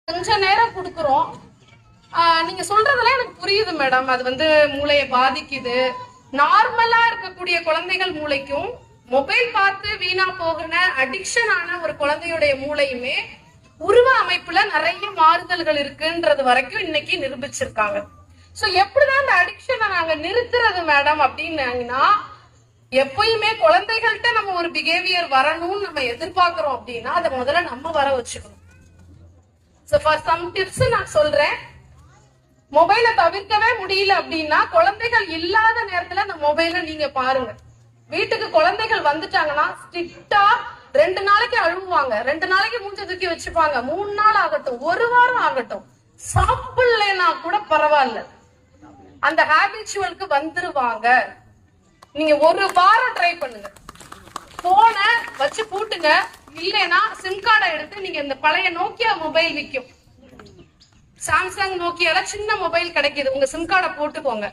கொஞ்ச நேரம் கொடுக்குறோம். நீங்க சொல்றதெல்லாம் எனக்கு புரியுது மேடம். அது வந்து மூளையை பாதிக்குது. நார்மலா இருக்கக்கூடிய குழந்தைகள் மூளைக்கும் மொபைல் பார்த்து வீணா போகிற அடிக்ஷன் ஆன ஒரு குழந்தையுடைய மூளையுமே உருவ அமைப்புல நிறைய மாறுதல்கள் இருக்குன்றது வரைக்கும் இன்னைக்கு நிரூபிச்சிருக்காங்க. சோ எப்படிதான் அந்த அடிக்ஷனை நாங்க நிறுத்துறது மேடம் அப்படின்னா, எப்பயுமே குழந்தைகள்கிட்ட நம்ம ஒரு பிஹேவியர் வரணும்னு நம்ம எதிர்பார்க்கிறோம் அப்படின்னா அதை முதல்ல நம்ம வர வச்சுக்கணும். சோ ஃபார் சம் டிப்ஸ் நான் சொல்றேன். மொபைலை தவிர்க்கவே முடியல அப்படின்னா குழந்தைகள் இல்லாத நேரத்துல அந்த மொபைலை நீங்க பாருங்க. வீட்டுக்கு குழந்தைகள் வந்துட்டாங்கன்னா ஸ்ட்ரிக்டா 2 நாளைக்கு அழுவாங்க, 2 நாளைக்கு மூஞ்ச தூக்கி வச்சுப்பாங்க, 3 நாள் ஆகட்டும், 1 வாரம் ஆகட்டும், சாப்பிடலன்னா கூட பரவாயில்ல, அந்த ஹாபிச்சுவலுக்கு வந்துருவாங்க. நீங்க 1 வாரம் ட்ரை பண்ணுங்க. போனை வச்சு பூட்டுங்க. இல்லைன்னா சிம் கார்டை எடுத்து நீங்க இந்த பழைய நோக்கியா மொபைல் விற்கும், சாம்சங் நோக்கியால சின்ன மொபைல் கிடைக்குது, உங்க சிம் கார்டை போட்டுக்கோங்க.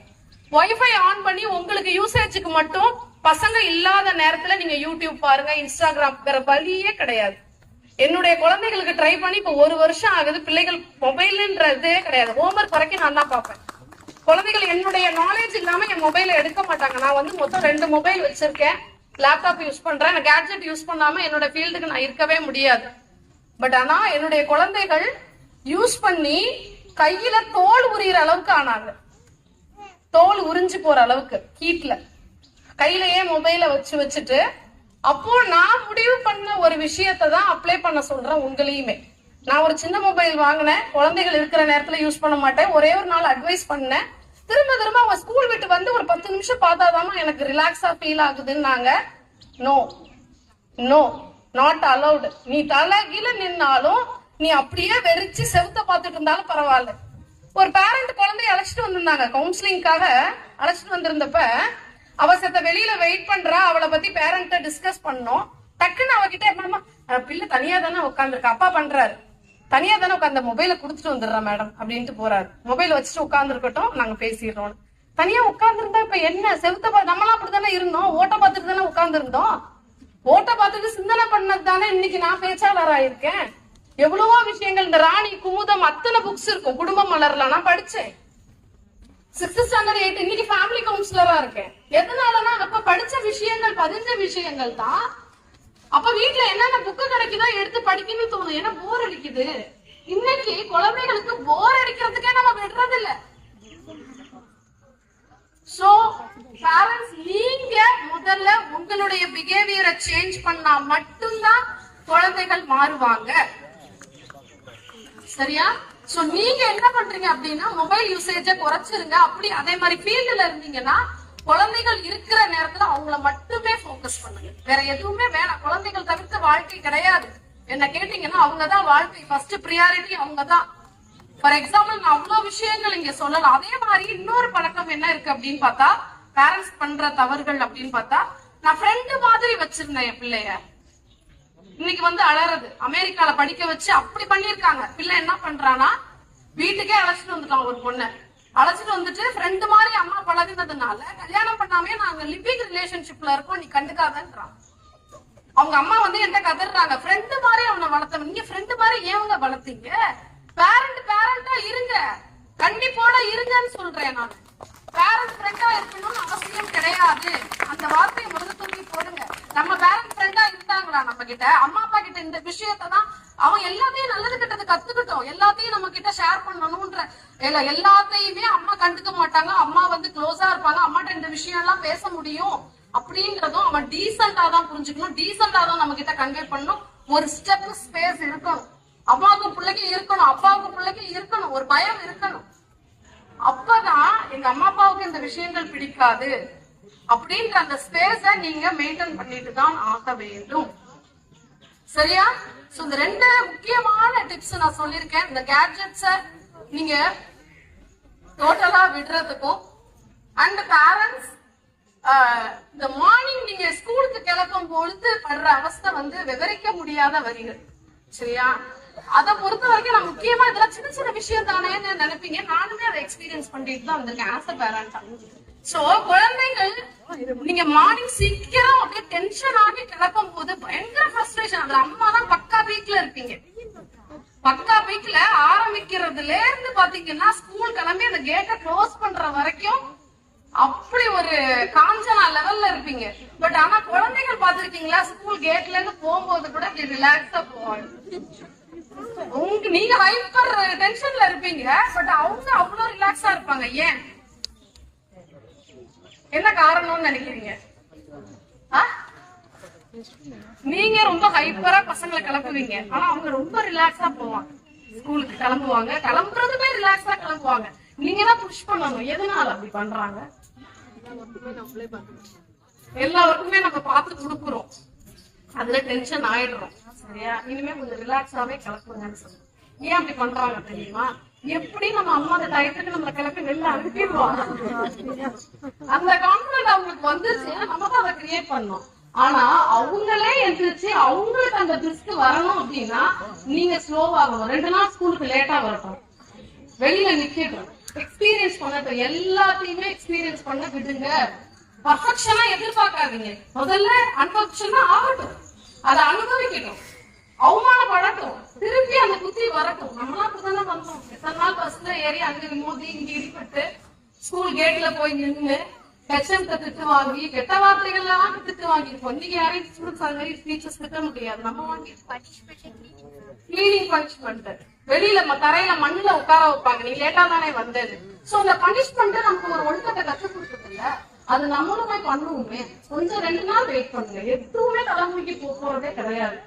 வைஃபை ஆன் பண்ணி உங்களுக்கு யூசேஜுக்கு மட்டும் பசங்க இல்லாத நேரத்துல நீங்க யூடியூப் பாருங்க, இன்ஸ்டாகிராம், வேற வழியே கிடையாது. என்னுடைய குழந்தைகளுக்கு ட்ரை பண்ணி இப்ப 1 வருஷம் ஆகுது. பிள்ளைகள் மொபைல்ன்றதே கிடையாது. ஹோம்ஒர்க் வரைக்கும் நான் தான் பார்ப்பேன். குழந்தைகள் என்னுடைய நாலேஜ் இல்லாம என் மொபைலை எடுக்க மாட்டாங்க. நான் வந்து மொத்தம் 2 மொபைல் வச்சிருக்கேன், லேப்டாப் யூஸ் பண்றேன். கேட்ஜெட் யூஸ் பண்ணாம என்னோட ஃபீல்டுக்கு நான் இருக்கவே முடியாது. பட் ஆனா என்னுடைய குழந்தைகள் யூஸ் பண்ணி கையில தோல் உரியிற அளவுக்கு ஆனாங்க. தோல் உறிஞ்சு போற அளவுக்கு ஹீட்ல கையிலயே மொபைல வச்சுட்டு, அப்போ நான் முடிவு பண்ண ஒரு விஷயத்தை தான் அப்ளை பண்ண சொல்றேன் உங்களையுமே. நான் ஒரு சின்ன மொபைல் வாங்கினேன், குழந்தைகள் இருக்கிற நேரத்துல யூஸ் பண்ண மாட்டேன். ஒரே ஒரு நாள் அட்வைஸ் பண்ணேன். திரும்ப அவங்க ஸ்கூல் விட்டு வந்து ஒரு 10 நிமிஷம் பார்த்தாதாமா எனக்கு ரிலாக்ஸா ஃபீல் ஆகுதுன்னாங்க. No no, not allowed. நீ தலைகீழ நின்னாலும், நீ அப்படியே வெறிச்சு செவுத்த பார்த்துட்டு இருந்தாலும் பரவாயில்ல. ஒரு பேரண்ட் குழந்தைய அழைச்சிட்டு வந்திருந்தாங்க, கவுன்சிலிங்காக அழைச்சிட்டு வந்திருந்தப்ப அவசரத்தை வெளியில வெயிட் பண்றா. அவளை பத்தி பேரண்ட்ட டிஸ்கஸ் பண்ணோம். டக்குன்னு அவகிட்ட என்னமா, பிள்ளை தனியா தானே உட்காந்துருக்க, அப்பா பண்றாரு, தனியா தானே உட்காந்து மொபைலை கொடுத்துட்டு வந்துடுறேன் மேடம் அப்படின்ட்டு போறாரு. மொபைல் வச்சுட்டு உட்காந்துருக்கட்டும், நாங்க பேசிடுறோம். தனியா உட்கார்ந்துருந்தா இப்ப என்ன, செவுத்த நம்மளாம் அப்படித்தானே இருந்தோம், ஓட்ட பார்த்துட்டு தானே உட்கார்ந்து இருந்தோம். ஓட்ட பார்த்துட்டு சிந்தனை பண்ணது தானே இன்னைக்கு நான் பேச்சாளர் ஆயிருக்கேன். எவ்வளவோ விஷயங்கள், இந்த ராணி குமுதம் அத்தனை புக்ஸ் இருக்கும், குடும்ப மலர்ல நான் படிச்சேன். 6th ஸ்டாண்டர்ட் 8th இன்னைக்கு ஃபேமிலி கவுன்சிலரா இருக்கேன். எதனாலனா அப்ப படிச்ச விஷயங்கள், பதிஞ்ச விஷயங்கள் தான். அப்ப வீட்டுல என்னென்ன புக்கு கிடைக்குதோ எடுத்து படிக்கணும்னு தோணும். ஏன்னா போர் அடிக்குது. இன்னைக்கு குழந்தைகளுக்கு போர் அடிக்கிறதுக்கே நம்ம விடுறது இல்ல. சோ பேரண்ட்ஸ், நீங்க முதல்ல உங்களுடைய பிஹேவியரை சேஞ்ச் பண்ணா மட்டும்தான் குழந்தைகள் மாறுவாங்க. சரியா? சோ நீங்க என்ன பண்றீங்க அப்படின்னா, மொபைல் யூசேஜ குறைச்சிருங்க. அப்படி அதே மாதிரி ஃபீல்டுல இருந்தீங்கன்னா குழந்தைகள் இருக்கிற நேரத்துல அவங்கள மட்டுமே போக்கஸ் பண்ணுங்க. வேற எதுவுமே வேணாம். குழந்தைகள் தவிர்த்த வாழ்க்கை கிடையாது. என்ன கேட்டீங்கன்னா அவங்கதான் வாழ்க்கை, ஃபர்ஸ்ட் பிரியாரிட்டி அவங்கதான். ஃபார் எக்ஸாம்பிள், நான் அவ்வளவு விஷயங்கள் இங்க சொல்லலாம். அதே மாதிரி இன்னொரு பழக்கம் என்ன இருக்கு அப்படின்னு பார்த்தா, பேரண்ட்ஸ் பண்ற தவறுகள் அப்படின்னு பார்த்தா, நான் ஃப்ரெண்டு மாதிரி வச்சிருந்தேன் என் பிள்ளைய. இன்னைக்கு வந்து அழறது. அமெரிக்கால படிக்க வச்சு அப்படி பண்ணிருக்காங்க. பிள்ளை என்ன பண்றானா, வீட்டுக்கே அழைச்சிட்டு வந்துட்டான் ஒரு பொண்ணை. அழைச்சிட்டு வந்துட்டு ஃப்ரெண்டு மாதிரி அம்மா பழகுனதுனால கல்யாணம் பண்ணாமே நாங்க லிவிங் ரிலேஷன்ஷிப்ல இருக்கோம், நீ கண்டுக்காதன்றான். அவங்க அம்மா வந்து என்கிட்ட கதறாங்க, ஃப்ரெண்டு மாதிரி அவனை வளர்த்தவன், நீங்க ஃப்ரெண்டு மாதிரி ஏவங்க வளர்த்தீங்க? பேரண்டா இருங்க, கண்டிப்போட இருங்கன்னு சொல்றேன் நான். பேரண்ட் ஃப்ரெண்டா இருக்கணும்னு அவசியம் கிடையாது. அந்த வார்த்தையை முதல்ல தூக்கி போடுங்க. நம்ம பேரண்ட் ஃப்ரெண்டா இருந்தாங்களா நம்ம கிட்ட? அம்மா அப்பா கிட்ட இந்த விஷயத்தை தான் அவன் எல்லாத்தையும் நல்லது கிட்டது கத்துக்கிட்டோம், எல்லாத்தையும் நம்ம கிட்ட ஷேர் பண்ணணும்ன்ற எல்லாத்தையுமே அம்மா கண்டுக்க மாட்டாங்க. அம்மா வந்து க்ளோஸா இருப்பாங்க, அம்மாட்ட இந்த விஷயம் எல்லாம் பேச முடியும் அப்படின்றதும் அவன் டீசெண்டா தான் புரிஞ்சுக்கணும், டீசெண்டா தான் நம்ம கிட்ட கன்வே பண்ணணும். ஒரு ஸ்டெப் ஸ்பேஸ் இருக்கணும். அம்மாவுக்கும் பிள்ளைக்கும் இருக்கணும், அப்பாவுக்கும் பிள்ளைக்கும் இருக்கணும், ஒரு பயம் இருக்கணும். அப்பதான் எங்க அம்மா அப்பாவுக்கு இந்த விஷயங்கள் பிடிக்காது அப்படின்ற அந்த ஸ்பேஸ நீங்க மெயின்டைன் பண்ணிட்டு தான் ஆக வேண்டும். சரியா? சோ இந்த 2 முக்கியமான டிப்ஸ் நான் சொல்லியிருக்கேன். இந்த கேட்ஜெட்ஸ நீங்க டோட்டலா விடுறதுக்கும், அண்ட் பேரண்ட்ஸ் இந்த மார்னிங் நீங்க ஸ்கூலுக்கு கிளப்பும் பொழுது படுற அவஸ்தை வந்து விவரிக்க முடியாத வரிகள். சரியா? அதை பொறுத்த வரைக்கும் நான் முக்கியமா இதெல்லாம் சின்ன சின்ன விஷயம் தானேன்னு நினைப்பீங்க. நானுமே அதை எக்ஸ்பீரியன்ஸ் பண்ணிட்டு தான் வந்திருக்கேன் ஆஸ் அ பேரண்டா. சோ குழந்தைகள் நீங்க மார்னிங் சீக்கிரம் அப்படியே டென்ஷன் ஆகி கிளப்பும் போது பயங்கர ஃப்ரஸ்ட்ரேஷன். அதுல அம்மா தான் பக்கா வீக்ல இருப்பீங்க. பக்கா வீக்ல வைக்கிறதுல இருந்து பாத்தீங்கன்னா ஸ்கூல் கிளம்பி அந்த கேட்டை க்ளோஸ் பண்ற வரைக்கும் அப்படி ஒரு காஞ்சனா லெவல்ல இருப்பீங்க. பட் ஆனா குழந்தைகள் பாத்துருக்கீங்களா, ஸ்கூல் கேட்ல இருந்து போகும்போது கூட இப்படி ரிலாக்ஸா போவாங்க. நீங்க ஹைப்பர் டென்ஷன்ல இருப்பீங்க, பட் அவங்க அவ்வளவு ரிலாக்ஸா இருப்பாங்க. ஏன், என்ன காரணம்னு நினைக்கிறீங்க? நீங்க ரொம்ப ஹைப்பரா பசங்களை கிளப்புவீங்க, ஆனா அவங்க ரொம்ப ரிலாக்ஸா போவாங்க. ஸ்கூலுக்கு கிளம்புவாங்க, கிளம்புறதுமே ரிலாக்ஸா கிளம்புவாங்க. நீங்க தான் புஷ் பண்ணணும். எதனால அப்படி பண்றாங்க? எல்லாருக்குமே நம்ம பார்த்து கொடுக்குறோம், அதுல டென்ஷன் ஆயிடுறோம். சரியா? இனிமே கொஞ்சம் ரிலாக்ஸாவே கிளப்புங்கன்னு சொல்லுங்க. ஏன் அப்படி பண்றாங்க தெரியுமா? எப்படி நம்ம அம்மா அந்த டயத்துக்கு நம்மள கிளப்பி வெளில அனுப்பிடுவாங்க. அந்த கான்பிடன்ட் அவங்களுக்கு வந்துச்சு, நம்ம தான் அதை கிரியேட் பண்ணோம். ஆனா அவங்களே எந்திரிச்சு அவங்களுக்கு அந்த ரிஸ்க் வரணும் அப்படின்னா நீங்க ஸ்லோவாகணும். 2 நாள் ஸ்கூலுக்கு லேட்டா வரட்டும், வெளியில நிக்கட்டும், எக்ஸ்பீரியன்ஸ் பண்ணட்டும். எல்லாத்தையுமே எக்ஸ்பீரியன்ஸ் பண்ண விடுங்க. பர்ஃபெக்ஷனா எதிர்பார்க்காதீங்க. முதல்ல அன்பர்ஃபெக்ஷனா ஆகட்டும், அதை அனுபவிக்கட்டும், அவமானப்படட்டும், திருப்பி அந்த புத்தி வரட்டும். நம்மளாம் அப்படித்தானே வந்தோம். எத்தனை நாள் பஸ்ல ஏறி அங்க மோதி இங்க இடிப்பட்டு ஸ்கூல் கேட்ல போய் நின்று ஹெச்எம்கிட்ட திட்டு வாங்கி கெட்ட வார்த்தைகள்லாம் திட்டு வாங்கிருப்போம். நீங்க யாரையும் ஸ்டூடெண்ட்ஸ் அந்த மாதிரி டீச்சர்ஸ் திட்ட முடியாது. நம்ம வாங்கி கிளீனிங் பனிஷ்மெண்ட், வெளியில தரையில மண்ணுல உட்கார வைப்பாங்க, நீ லேட்டா தானே வந்தது. சோ அந்த பனிஷ்மெண்ட் நமக்கு ஒரு ஒழுக்கத்தை கற்றுக் கொடுத்தது இல்ல, அது நம்மளுமே பண்ணுவோமே. கொஞ்சம் 2 நாள் வெயிட் பண்ணுங்க, எதுவுமே தலைமுறைக்கு போறதே கிடையாது.